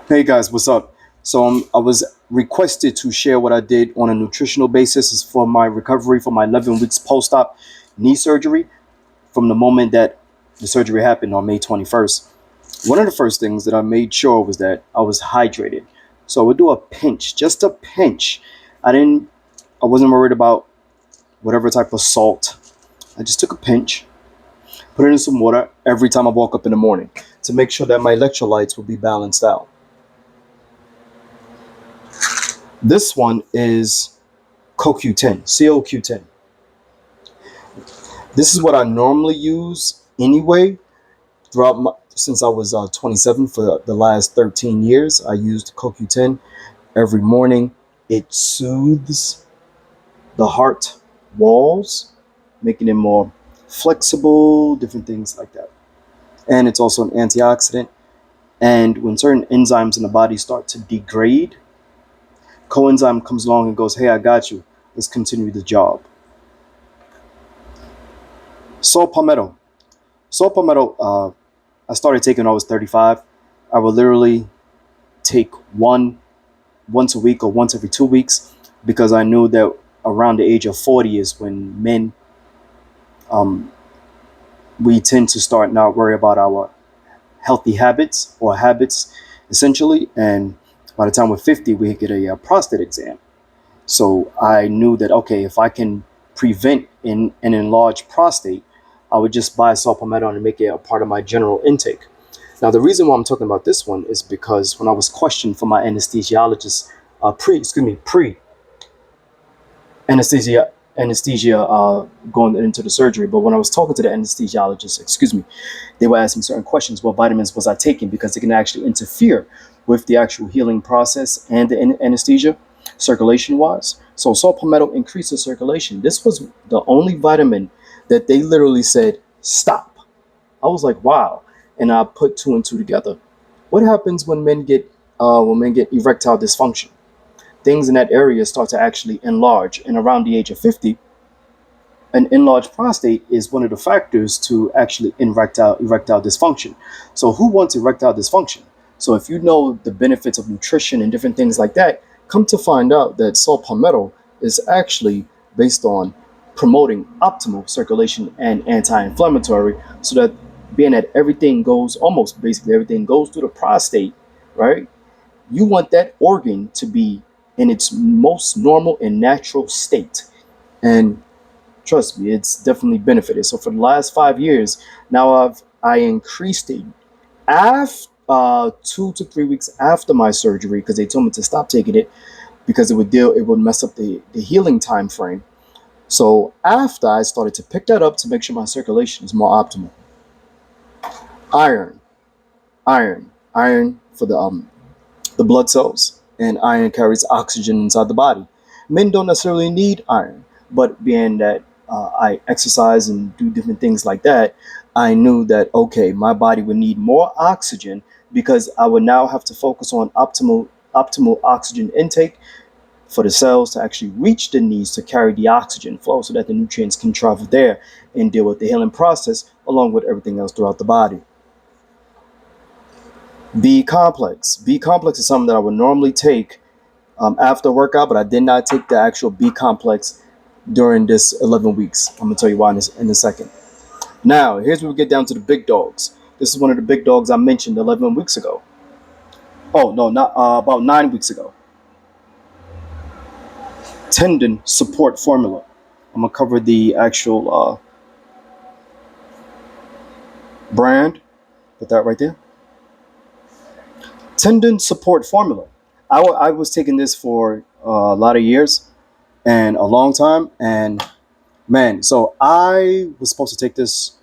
Hey guys, what's up? I was requested to share what I did on a nutritional basis is for my recovery for my 11 weeks post-op knee surgery from the moment that the surgery happened on May 21st. One of the first things that I made sure was that I was hydrated. So I would do a pinch, just a pinch. I wasn't worried about whatever type of salt. I just took a pinch, put it in some water every time I woke up in the morning to make sure that my electrolytes would be balanced out. This one is CoQ10, CoQ10. This is what I normally use anyway. Since I was 27 for the last 13 years, I used CoQ10 every morning. It soothes the heart walls, making it more flexible, different things like that. And it's also an antioxidant. And when certain enzymes in the body start to degrade, coenzyme comes along and goes, "Hey, I got you. Let's continue the job." Saw palmetto. Saw palmetto. I started taking when I was 35. I would literally take one once a week or once every 2 weeks because I knew that around the age of 40 is when men um, we tend to start not worry about our healthy habits or habits essentially, and by the time we're 50 we get a prostate exam. So I knew that okay, if I can prevent an enlarged prostate, I would just buy saw palmetto and make it a part of my general intake. Now, the reason why I'm talking about this one is because when I was questioned for my anesthesiologist, pre anesthesia going into the surgery, but when I was talking to the anesthesiologist, they were asking certain questions. What vitamins was I taking? Because it can actually interfere with the actual healing process and the anesthesia, circulation wise. So saw palmetto increases circulation. This was the only vitamin that they literally said stop. I was like, wow, and I put two and two together. What happens when men get erectile dysfunction? Things in that area start to actually enlarge, and around the age of 50, an enlarged prostate is one of the factors to actually erectile dysfunction. So who wants erectile dysfunction? So if you know the benefits of nutrition and different things like that, come to find out that saw palmetto is actually based on promoting optimal circulation and anti-inflammatory, so that being that everything goes, almost basically everything goes through the prostate, right? You want that organ to be in its most normal and natural state. And trust me, it's definitely benefited. So for the last 5 years, now I increased it after 2 to 3 weeks after my surgery, because they told me to stop taking it because it would mess up the healing time frame. So after, I started to pick that up to make sure my circulation is more optimal. Iron, iron for the blood cells, and iron carries oxygen inside the body. Men don't necessarily need iron, but being that I exercise and do different things like that, I knew that okay, my body would need more oxygen because I would now have to focus on optimal oxygen intake for the cells to actually reach the knees to carry the oxygen flow so that the nutrients can travel there and deal with the healing process along with everything else throughout the body. B complex. B complex is something that I would normally take after workout, but I did not take the actual B complex during this 11 weeks. I'm gonna tell you why in a second. Now, here's where we get down to the big dogs. This is one of the big dogs I mentioned 11 weeks ago. Oh no, not about 9 weeks ago. Tendon support formula. I'm gonna cover the actual brand. Put that right there. Tendon support formula. I was taking this for a lot of years and a long time, and man, so I was supposed to take this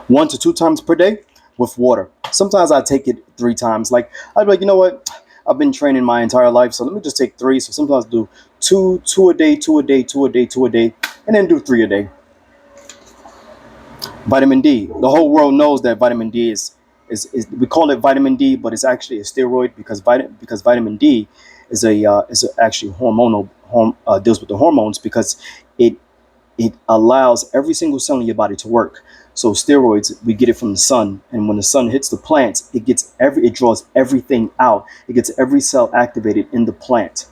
1 to 2 times per day with water. Sometimes I take it 3 times. Like I'd be like, you know what? I've been training my entire life, so let me just take three. So sometimes I do two a day, two a day, two a day, two a day, and then do three a day. Vitamin D. The whole world knows that vitamin D is we call it vitamin D, but it's actually a steroid because vitamin D is actually hormonal deals with the hormones because it it allows every single cell in your body to work. So steroids, we get it from the sun, and when the sun hits the plants, it draws everything out. It gets every cell activated in the plant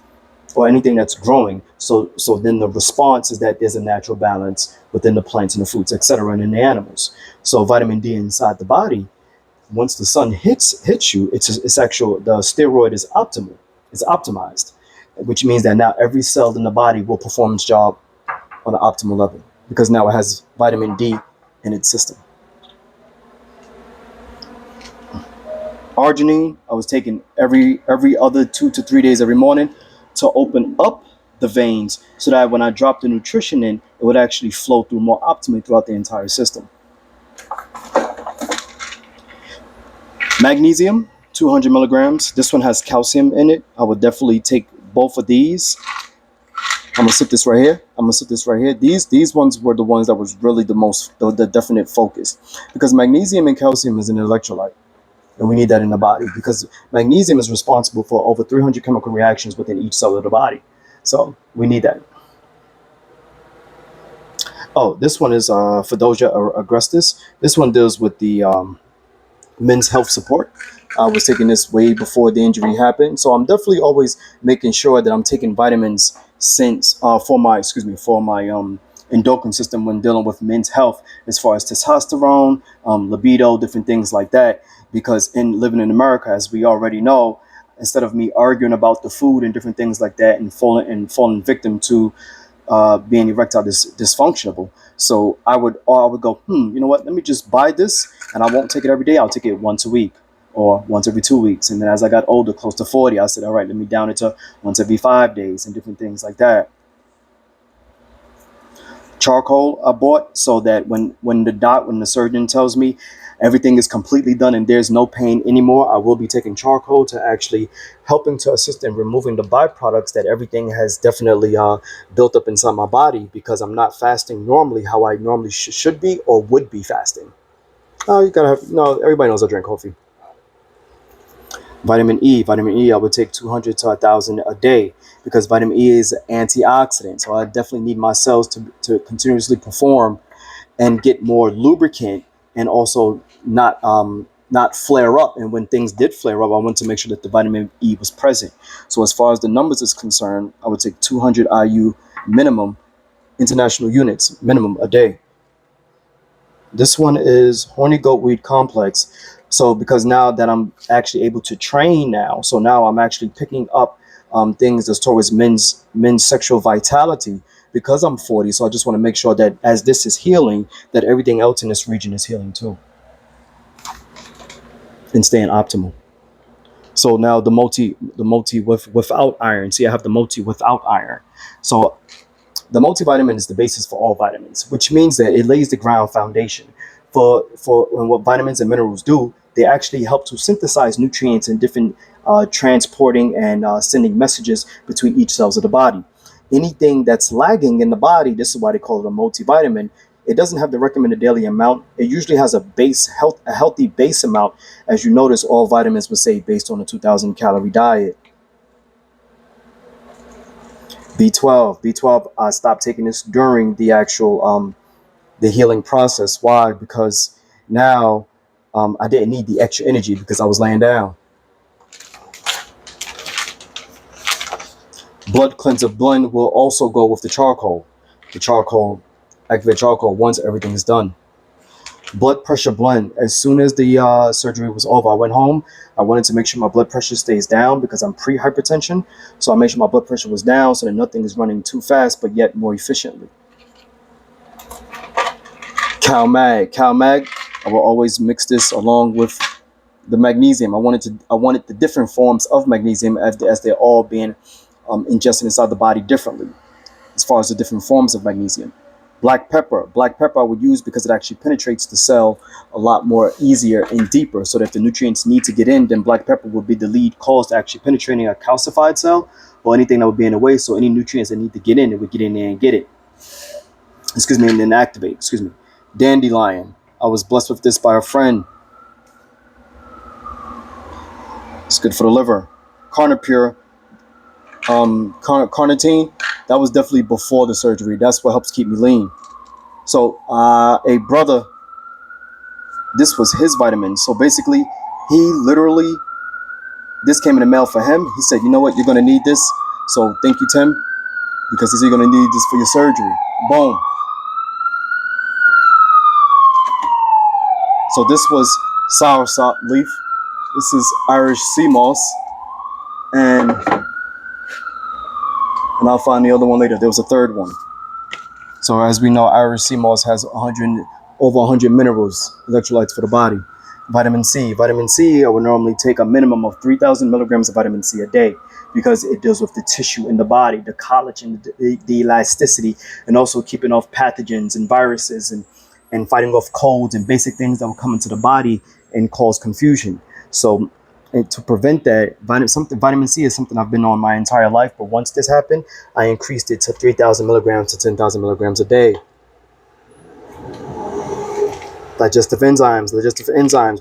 or anything that's growing. So then the response is that there's a natural balance within the plants and the fruits, etc., and in the animals. So vitamin D inside the body, once the sun hits you, it's actual the steroid is optimal, it's optimized, which means that now every cell in the body will perform its job on an optimal level because now it has vitamin D in its system. Arginine, I was taking every other 2 to 3 days every morning to open up the veins so that when I dropped the nutrition in, it would actually flow through more optimally throughout the entire system. Magnesium, 200 milligrams. This one has calcium in it. I would definitely take both of these. I'm gonna sip this right here. These ones were the ones that was really the definite focus, because magnesium and calcium is an electrolyte, and we need that in the body because magnesium is responsible for over 300 chemical reactions within each cell of the body. So we need that. Oh, this one is Fidosia agrestis. This one deals with the men's health support. I was taking this way before the injury happened, so I'm definitely always making sure that I'm taking vitamins since for my endocrine system when dealing with men's health, as far as testosterone, libido, different things like that. Because in living in America, as we already know, instead of me arguing about the food and different things like that and falling victim to being erectile dysfunctional. So I would go, you know what? Let me just buy this, and I won't take it every day. I'll take it once a week or once every 2 weeks. And then as I got older, close to 40, I said, all right, let me down it to once every 5 days and different things like that. Charcoal I bought so that when the surgeon tells me everything is completely done and there's no pain anymore, I will be taking charcoal to actually helping to assist in removing the byproducts that everything has definitely built up inside my body, because I'm not fasting normally how I normally should be or would be fasting. You gotta have, everybody knows I drink coffee. Vitamin E, I would take 200 to 1,000 a day because vitamin E is an antioxidant. So I definitely need my cells to continuously perform and get more lubricant, and also not flare up. And when things did flare up, I wanted to make sure that the vitamin E was present. So as far as the numbers is concerned, I would take 200 IU minimum, international units minimum a day. This one is horny goatweed complex. So because now that I'm actually able to train now, so now I'm actually picking up things as towards men's sexual vitality because I'm 40. So I just want to make sure that as this is healing, that everything else in this region is healing too and staying optimal. So now the multi without iron. See, I have the multi without iron. So the multivitamin is the basis for all vitamins, which means that it lays the ground foundation for and what vitamins and minerals do. They actually help to synthesize nutrients and different transporting and sending messages between each cells of the body. Anything that's lagging in the body, this is why they call it a multivitamin. It doesn't have the recommended daily amount. It usually has a healthy base amount. As you notice, all vitamins would say based on a 2,000 calorie diet. B12. I stopped taking this during the actual the healing process. Why? Because now I didn't need the extra energy because I was laying down. Blood cleanser blend will also go with the charcoal. Activate charcoal once everything is done. Blood pressure blend. As soon as the surgery was over, I went home. I wanted to make sure my blood pressure stays down because I'm pre-hypertension. So I made sure my blood pressure was down so that nothing is running too fast, but yet more efficiently. CalMag. I will always mix this along with the magnesium. I wanted the different forms of magnesium as they're all being ingested inside the body differently, as far as the different forms of magnesium. Black pepper I would use because it actually penetrates the cell a lot more easier and deeper, so that if the nutrients need to get in, then black pepper would be the lead cause to actually penetrating a calcified cell or anything that would be in the way. So any nutrients that need to get in, it would get in there and get it. And then activate. Dandelion. I was blessed with this by a friend. It's good for the liver. Carnitine. That was definitely before the surgery. That's what helps keep me lean. So a brother, this was his vitamin. So basically, he literally, this came in the mail for him. He said, you know what, you're gonna need this. So thank you, Tim, because he said you're gonna need this for your surgery. Boom. So this was soursop leaf. This is Irish sea moss, and I'll find the other one later. There was a third one. So as we know, Irish sea moss has over 100 minerals, electrolytes for the body. Vitamin C. Vitamin C, I would normally take a minimum of 3,000 milligrams of vitamin C a day because it deals with the tissue in the body, the collagen, the elasticity, and also keeping off pathogens and viruses and fighting off colds and basic things that will come into the body and cause confusion. So and to prevent that, vitamin C is something I've been on my entire life. But once this happened, I increased it to 3,000 milligrams to 10,000 milligrams a day. Digestive enzymes.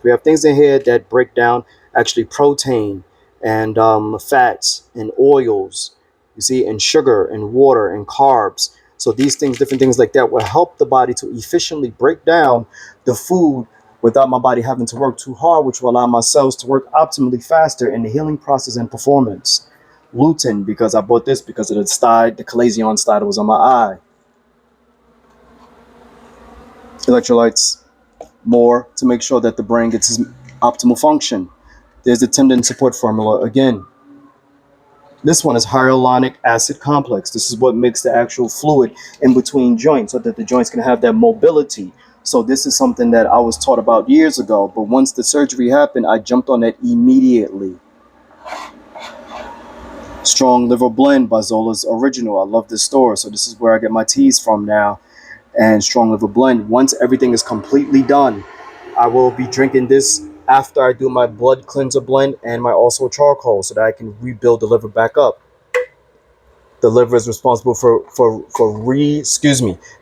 We have things in here that break down actually protein and fats and oils, you see, and sugar and water and carbs. So these things, different things like that, will help the body to efficiently break down the food without my body having to work too hard, which will allow my cells to work optimally faster in the healing process and performance. Lutein, because I bought this because of the chalazion sty that was on my eye. Electrolytes, more to make sure that the brain gets its optimal function. There's the tendon support formula again. This one is hyaluronic acid complex. This is what makes the actual fluid in between joints so that the joints can have that mobility. So this is something that I was taught about years ago, but once the surgery happened, I jumped on that immediately. Strong Liver Blend by Zola's Original. I love this store, so this is where I get my teas from now. And Strong Liver Blend. Once everything is completely done, I will be drinking this after I do my blood cleanser blend and my also charcoal so that I can rebuild the liver back up. The liver is responsible the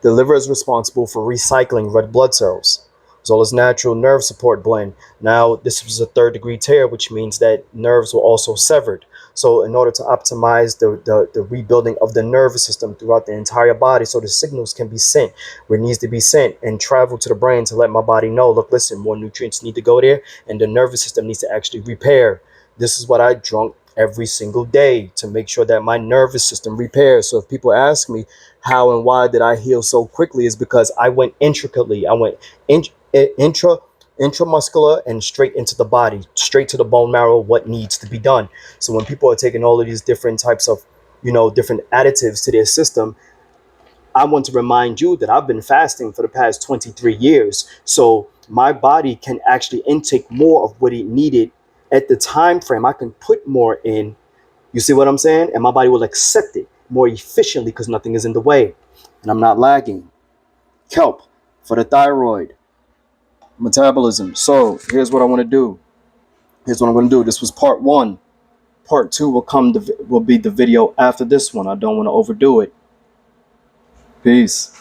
liver is responsible for recycling red blood cells. Zola's Natural Nerve Support Blend. Now, this was a 3rd-degree tear, which means that nerves were also severed. So in order to optimize the rebuilding of the nervous system throughout the entire body so the signals can be sent where it needs to be sent and travel to the brain to let my body know, look, listen, more nutrients need to go there and the nervous system needs to actually repair. This is what I drunk every single day to make sure that my nervous system repairs. So if people ask me how and why did I heal so quickly, is because I went intricately. I went intramuscular and straight into the body, straight to the bone marrow, what needs to be done. So when people are taking all of these different types of, different additives to their system, I want to remind you that I've been fasting for the past 23 years. So my body can actually intake more of what it needed at the time frame. I can put more in. You see what I'm saying? And my body will accept it more efficiently because nothing is in the way. And I'm not lagging. Kelp for the thyroid, metabolism. So here's what I want to do. This was part 1. Part 2 will be the video after this one. I don't want to overdo it. Peace.